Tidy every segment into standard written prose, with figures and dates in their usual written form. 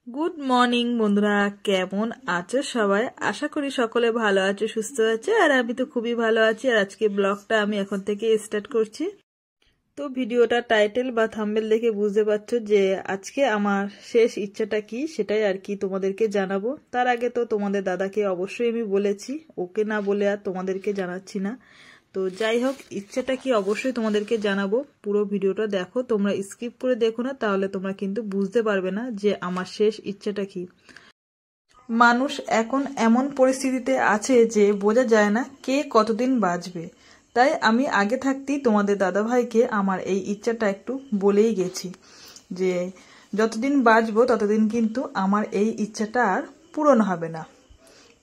Good morning বন্ধুরা, কেমন আছো সবাই? আশা করি সকলে ভালো আছো, সুস্থ আছে। আর আমি তো খুবই ভালো আছি। আর আজকে ব্লগটা আমি এখন থেকে স্টার্ট করছি। তো ভিডিওটা টাইটেল বা থাম্বনেল দেখে বুঝতে পারছো যে আজকে আমার শেষ ইচ্ছাটা কি, সেটাই আর কি তোমাদেরকে জানাবো। তার আগে তো তোমাদের দাদাকে অবশ্যই আমি বলেছি, ওকে না বলে আর তোমাদেরকে জানাচ্ছি না। তো যাই হোক, ইচ্ছাটা কি অবশ্যই তোমাদেরকে জানাবো। পুরো ভিডিওটা দেখো, তোমরা স্কিপ করে দেখো না, তাহলে তোমরা কিন্তু বুঝতে পারবে না যে আমার শেষ ইচ্ছাটা কি। মানুষ এখন এমন পরিস্থিতিতে আছে যে বোঝা যায় না কে কতদিন বাঁচবে। তাই আমি আগে থাকতেই তোমাদের দাদাভাইকে আমার এই ইচ্ছাটা একটু বলেই গেছি যে যতদিন বাঁচবো ততদিন কিন্তু আমার এই ইচ্ছাটা আর পূরণ হবে না।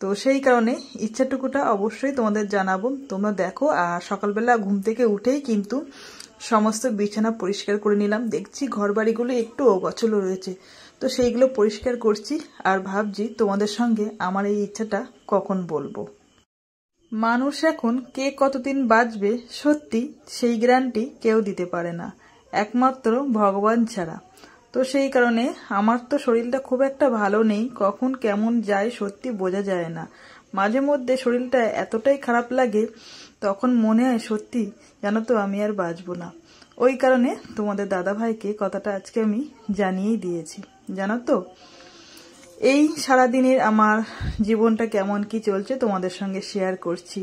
তো সেই কারণে ইচ্ছাটুকুটা অবশ্যই তোমাদের জানাবো। তোমরা দেখো। আর সকালবেলা ঘুম থেকে উঠেই কিন্তু সমস্ত বিছানা পরিষ্কার করে নিলাম। দেখছি ঘর বাড়িগুলো একটু অগোছালো রয়েছে, তো সেইগুলো পরিষ্কার করছি। আর ভাবছি তোমাদের সঙ্গে আমার এই ইচ্ছাটা কখন বলবো। মানুষ এখন কে কতদিন বাঁচবে সত্যি সেই গ্যারান্টি কেউ দিতে পারে না, একমাত্র ভগবান ছাড়া। তো সেই কারণে আমার তো শরীরটা খুব একটা ভালো নেই, কখন কেমন যায় সত্যি বোঝা যায় না। মাঝে মধ্যে শরীরটা এতটাই খারাপ লাগে, তখন মনে হয় সত্যি জানো তো আমি আর বাঁচবো না। ওই কারণে তোমাদের দাদাভাইকে কথাটা আজকে আমি জানিয়েই দিয়েছি। জানো তো, এই সারাদিনের আমার জীবনটা কেমন কি চলছে তোমাদের সঙ্গে শেয়ার করছি।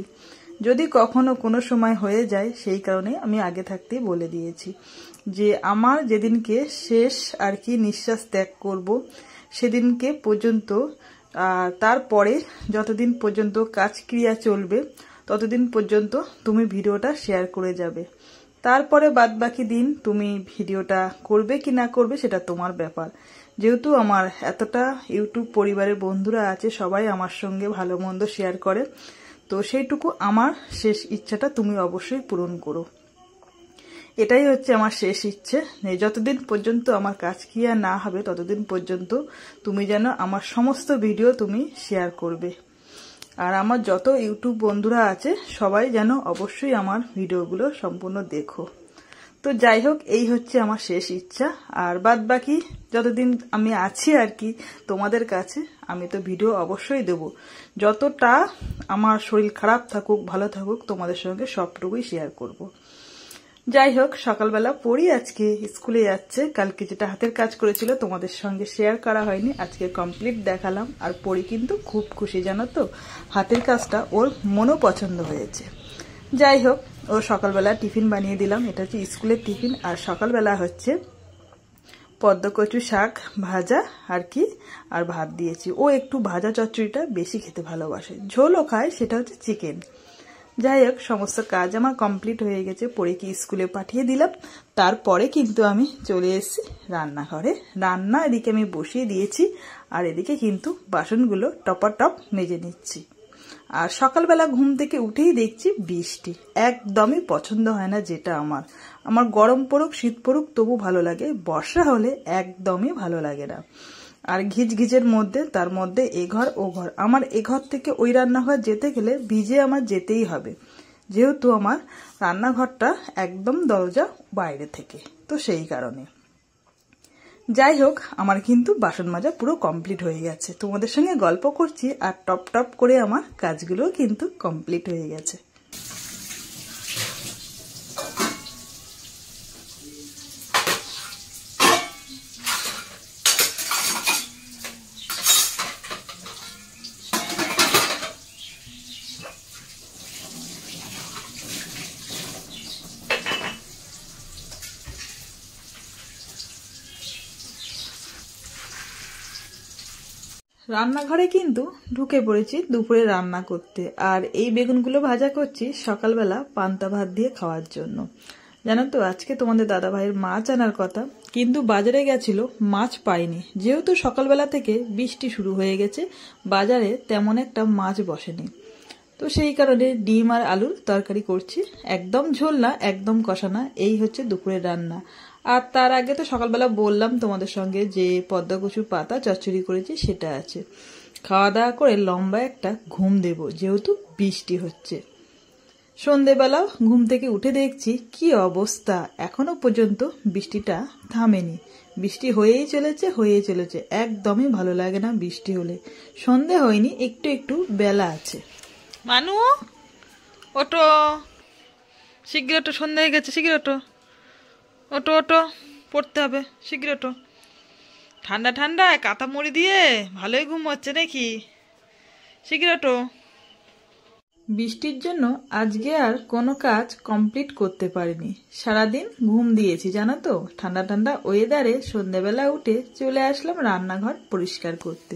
যদি কখনো কোনো সময় হয়ে যায়, সেই কারণে আমি আগে থাকতেই বলে দিয়েছি যে আমার যেদিনকে শেষ আর কি নিঃশ্বাস ত্যাগ করব সেদিনকে পর্যন্ত, তারপরে যতদিন পর্যন্ত কাজ ক্রিয়া চলবে ততদিন পর্যন্ত তুমি ভিডিওটা শেয়ার করে যাবে। তারপরে বাদবাকি দিন তুমি ভিডিওটা করবে কি না করবে সেটা তোমার ব্যাপার। যেহেতু আমার এতটা ইউটিউব পরিবারের বন্ধুরা আছে, সবাই আমার সঙ্গে ভালো মন্দ শেয়ার করে, তো সেইটুকু আমার শেষ ইচ্ছাটা তুমি অবশ্যই পূরণ করো। এটাই হচ্ছে আমার শেষ ইচ্ছে। যতদিন পর্যন্ত আমার কাজ ক্রিয়া না হবে ততদিন পর্যন্ত তুমি যেন আমার সমস্ত ভিডিও তুমি শেয়ার করবে। আর আমার যত ইউটিউব বন্ধুরা আছে সবাই যেন অবশ্যই আমার ভিডিওগুলো সম্পূর্ণ দেখো। তো যাই হোক, এই হচ্ছে আমার শেষ ইচ্ছা। আর বাদ বাকি যতদিন আমি আছি আর কি তোমাদের কাছে, আমি তো ভিডিও অবশ্যই দেব। যতটা আমার শরীর খারাপ থাকুক ভালো থাকুক তোমাদের সঙ্গে সবটুকুই শেয়ার করব। যাই হোক, সকালবেলা পড়ি আজকে স্কুলে যাচ্ছে। কালকে যেটা হাতের কাজ করেছিল তোমাদের সঙ্গে শেয়ার করা হয়নি, আজকে কমপ্লিট দেখালাম। আর পড়ি কিন্তু খুব খুশি, জানো তো, হাতের কাজটা ওর মনও পছন্দ হয়েছে। যাই হোক, ও সকালবেলা টিফিন বানিয়ে দিলাম। এটা হচ্ছে স্কুলের টিফিন। আর সকালবেলা হচ্ছে পদ্মকচু শাক ভাজা আর কি, আর ভাত দিয়েছি। ও একটু ভাজা চচ্চড়িটা বেশি খেতে ভালোবাসে, ঝোলও খায়, সেটা হচ্ছে চিকেন। যাই হোক, সমস্ত কাজ আমার কমপ্লিট হয়ে গেছে, পরীকে স্কুলে পাঠিয়ে দিলাম। তারপরে কিন্তু আমি চলে এসেছি রান্নাঘরে। রান্না এদিকে আমি বসিয়ে দিয়েছি, আর এদিকে কিন্তু বাসনগুলো টপাটপ মেজে নিচ্ছি। আর সকালবেলা ঘুম থেকে উঠেই দেখছি বৃষ্টি। একদমই পছন্দ হয় না যেটা আমার গরম পড়ুক শীত পড়ুক তবু ভালো লাগে, বর্ষা হলে একদমই ভালো লাগে না। আর ঘিচঘিচের মধ্যে, তার মধ্যে এ ঘর ও ঘর, আমার এ ঘর থেকে ওই রান্নাঘর যেতে গেলে ভিজে আমার যেতেই হবে, যেহেতু আমার রান্নাঘরটা একদম দরজা বাইরে থেকে। তো সেই কারণে যাই হোক, আমার কিন্তু বাসন মাজা পুরো কমপ্লিট হয়ে গেছে। তোমাদের সঙ্গে গল্প করছি আর টপ টপ করে আমার কাজগুলো কিন্তু কমপ্লিট হয়ে গেছে। রান্নাঘরে কিন্তু ঢুকে পড়েছি দুপুরে রান্না করতে। আর এই বেগুনগুলো ভাজা করছি সকালবেলা পান্তা ভাত দিয়ে খাওয়ার জন্য। জানো তো, আজকে তোমাদের দাদা ভাইয়ের মাছ আনার কথা, কিন্তু বাজারে গেছিল, মাছ পাইনি। যেহেতু সকালবেলা থেকে বৃষ্টি শুরু হয়ে গেছে, বাজারে তেমন একটা মাছ বসেনি। তো সেই কারণে ডিম আর আলুর তরকারি করছি, একদম ঝোল না একদম কষা না। এই হচ্ছে দুপুরের রান্না। আর তার আগে তো সকালবেলা বললাম তোমাদের সঙ্গে যে পদ্মকচু পাতা চচ্চড়ি করেছি, সেটা আছে। খাওয়া দাওয়া করে লম্বা একটা ঘুম দেব, যেহেতু বৃষ্টি হচ্ছে। সন্ধেবেলা ঘুম থেকে উঠে দেখছি কি অবস্থা, এখনো পর্যন্ত বৃষ্টিটা থামেনি। বৃষ্টি হয়েই চলেছে, একদমই ভালো লাগে না বৃষ্টি হলে। সন্ধে হয়নি, একটু একটু বেলা আছে। মানু ওটো, শীঘ্র ওটো, সন্ধে হয়ে গেছে, শীঘ্র ওটো, ওটো ওটো, পড়তে হবে, শীঘ্র ওটো। ঠান্ডা ঠান্ডায় কাঁথা মুড়ি দিয়ে ভালোই ঘুম হচ্ছে নাকি? শীঘ্র ওটো। বৃষ্টির জন্য আজকে আর কোনো কাজ কমপ্লিট করতে পারিনি, সারাদিন ঘুম দিয়েছি জানো তো। ঠান্ডা ঠান্ডা ওয়েদারে সন্ধ্যাবেলা উঠে চলে আসলাম রান্নাঘর পরিষ্কার করতে।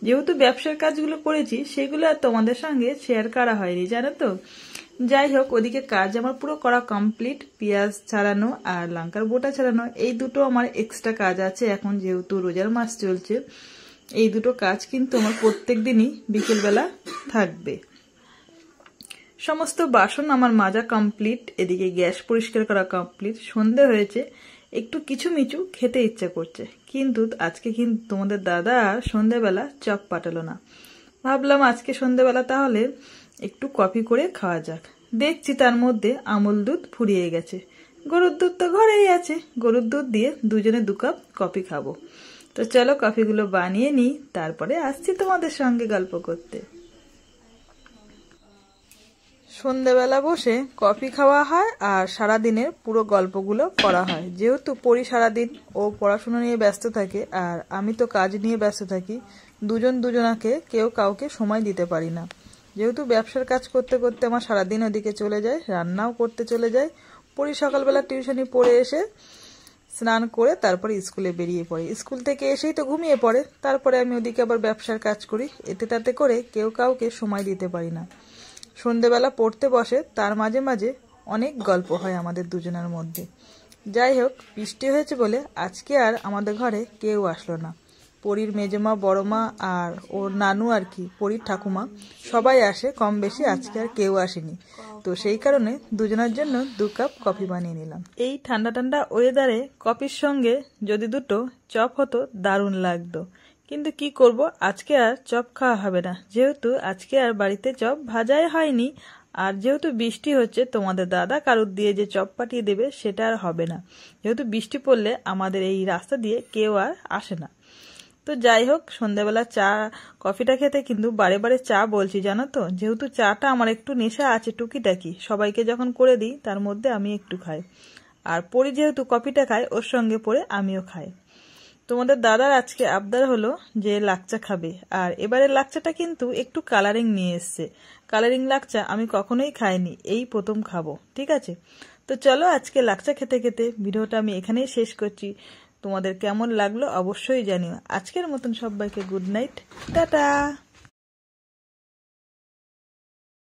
যেহেতু ব্যবসার কাজগুলো করেছি সেগুলো আর তোমাদের সঙ্গে শেয়ার করা হয়নি জানো তো। যাই হোক, ওদিকে কাজ আমার পুরো করা কমপ্লিট। পেঁয়াজ ছাড়ানো আর লঙ্কার বোটা ছাড়ানো, এই দুটো আমার এক্সট্রা কাজ আছে এখন, যেহেতু রোজার মাস চলছে। এই দুটো কাজ কিন্তু আমার প্রত্যেক দিনই বিকেলবেলা থাকবে। সমস্ত বাসন আমার মাজা কমপ্লিট, এদিকে গ্যাস পরিষ্কার করা কমপ্লিট। সন্ধে হয়েছে, একটু কিছু মিচু খেতে ইচ্ছা করছে, কিন্তু আজকে কিন্তু তোমাদের দাদা সন্ধেবেলা চপ পাঠালো না। ভাবলাম আজকে সন্ধেবেলা তাহলে একটু কফি করে খাওয়া যাক। দেখছি তার মধ্যে আমুল দুধ ফুরিয়ে গেছে। গরুর দুধ তো ঘরেই আছে, গরুর দুধ দিয়ে দুজনে 2 কাপ কফি খাবো। তো চলো কফিগুলো বানিয়ে নিই, তারপরে আসছি তোমাদের সঙ্গে গল্প করতে। সন্ধেবেলা বসে কফি খাওয়া হয় আর সারাদিনের পুরো গল্পগুলো করা হয়। যেহেতু পড়ি সারাদিন, ও পড়াশোনা নিয়ে ব্যস্ত থাকে আর আমি তো কাজ নিয়ে ব্যস্ত থাকি, দুজন দুজনাকে কেউ কাউকে সময় দিতে পারি না। যেহেতু ব্যবসার কাজ করতে করতে আমার সারাদিন ওদিকে চলে যায়, রান্নাও করতে চলে যায়। পড়ি সকালবেলা টিউশনি পড়ে এসে স্নান করে তারপরে স্কুলে বেরিয়ে পড়ে, স্কুল থেকে এসেই তো ঘুমিয়ে পড়ে, তারপরে আমি ওদিকে আবার ব্যবসার কাজ করি। এতে তাতে করে কেউ কাউকে সময় দিতে পারি না। সন্ধেবেলা পড়তে বসে, তার মাঝে মাঝে অনেক গল্প হয় আমাদের দুজনের মধ্যে। যাই হোক, বৃষ্টি হয়েছে বলে আজকে আর আমাদের ঘরে কেউ আসলো না। পরীর মেজমা, বড়মা আর ওর নানু আর কি, পরীর ঠাকুমা, সবাই আসে কম বেশি, আজকে আর কেউ আসেনি। তো সেই কারণে দুজনের জন্য 2 কাপ কফি বানিয়ে নিলাম। এই ঠান্ডা ঠান্ডা ওয়েদারে কফির সঙ্গে যদি দুটো চপ হতো দারুণ লাগতো, কিন্তু কি করব, আজকে আর চপ খাওয়া হবে না, যেহেতু আজকে আর বাড়িতে চপ ভাজাই হয়নি। আর যেহেতু বৃষ্টি হচ্ছে, তোমাদের দাদা কারুর দিয়ে যে চপ পাঠিয়ে দেবে সেটা আর হবে না, যেহেতু বৃষ্টি পড়লে আমাদের এই রাস্তা দিয়ে কেউ আর আসে না। তো যাই হোক, সন্ধ্যাবেলা চা কফিটা খেতে কিন্তু বারে বারে চা বলছি জানো তো, যেহেতু চাটা আমার একটু নেশা আছে টুকিটাকি, সবাইকে যখন করে দিই তার মধ্যে আমি একটু খাই। আর পরি যেহেতু কফিটা খায়, ওর সঙ্গে পরে আমিও খাই। তোমাদের দাদার আজকে আবদার হলো যে লাচ্চা খাবে, আর এবারে লাচ্চাটা কিন্তু একটু কালারিং নিয়ে এসছে। কালারিং লাচ্চা আমি কখনোই খাইনি, এই প্রথম খাবো, ঠিক আছে? তো চলো আজকে লাচ্চা খেতে খেতে ভিডিওটা আমি এখানেই শেষ করছি। তোমাদের কেমন লাগলো অবশ্যই জানিও। আজকের মতন সবাইকে গুড নাইট, টাটা।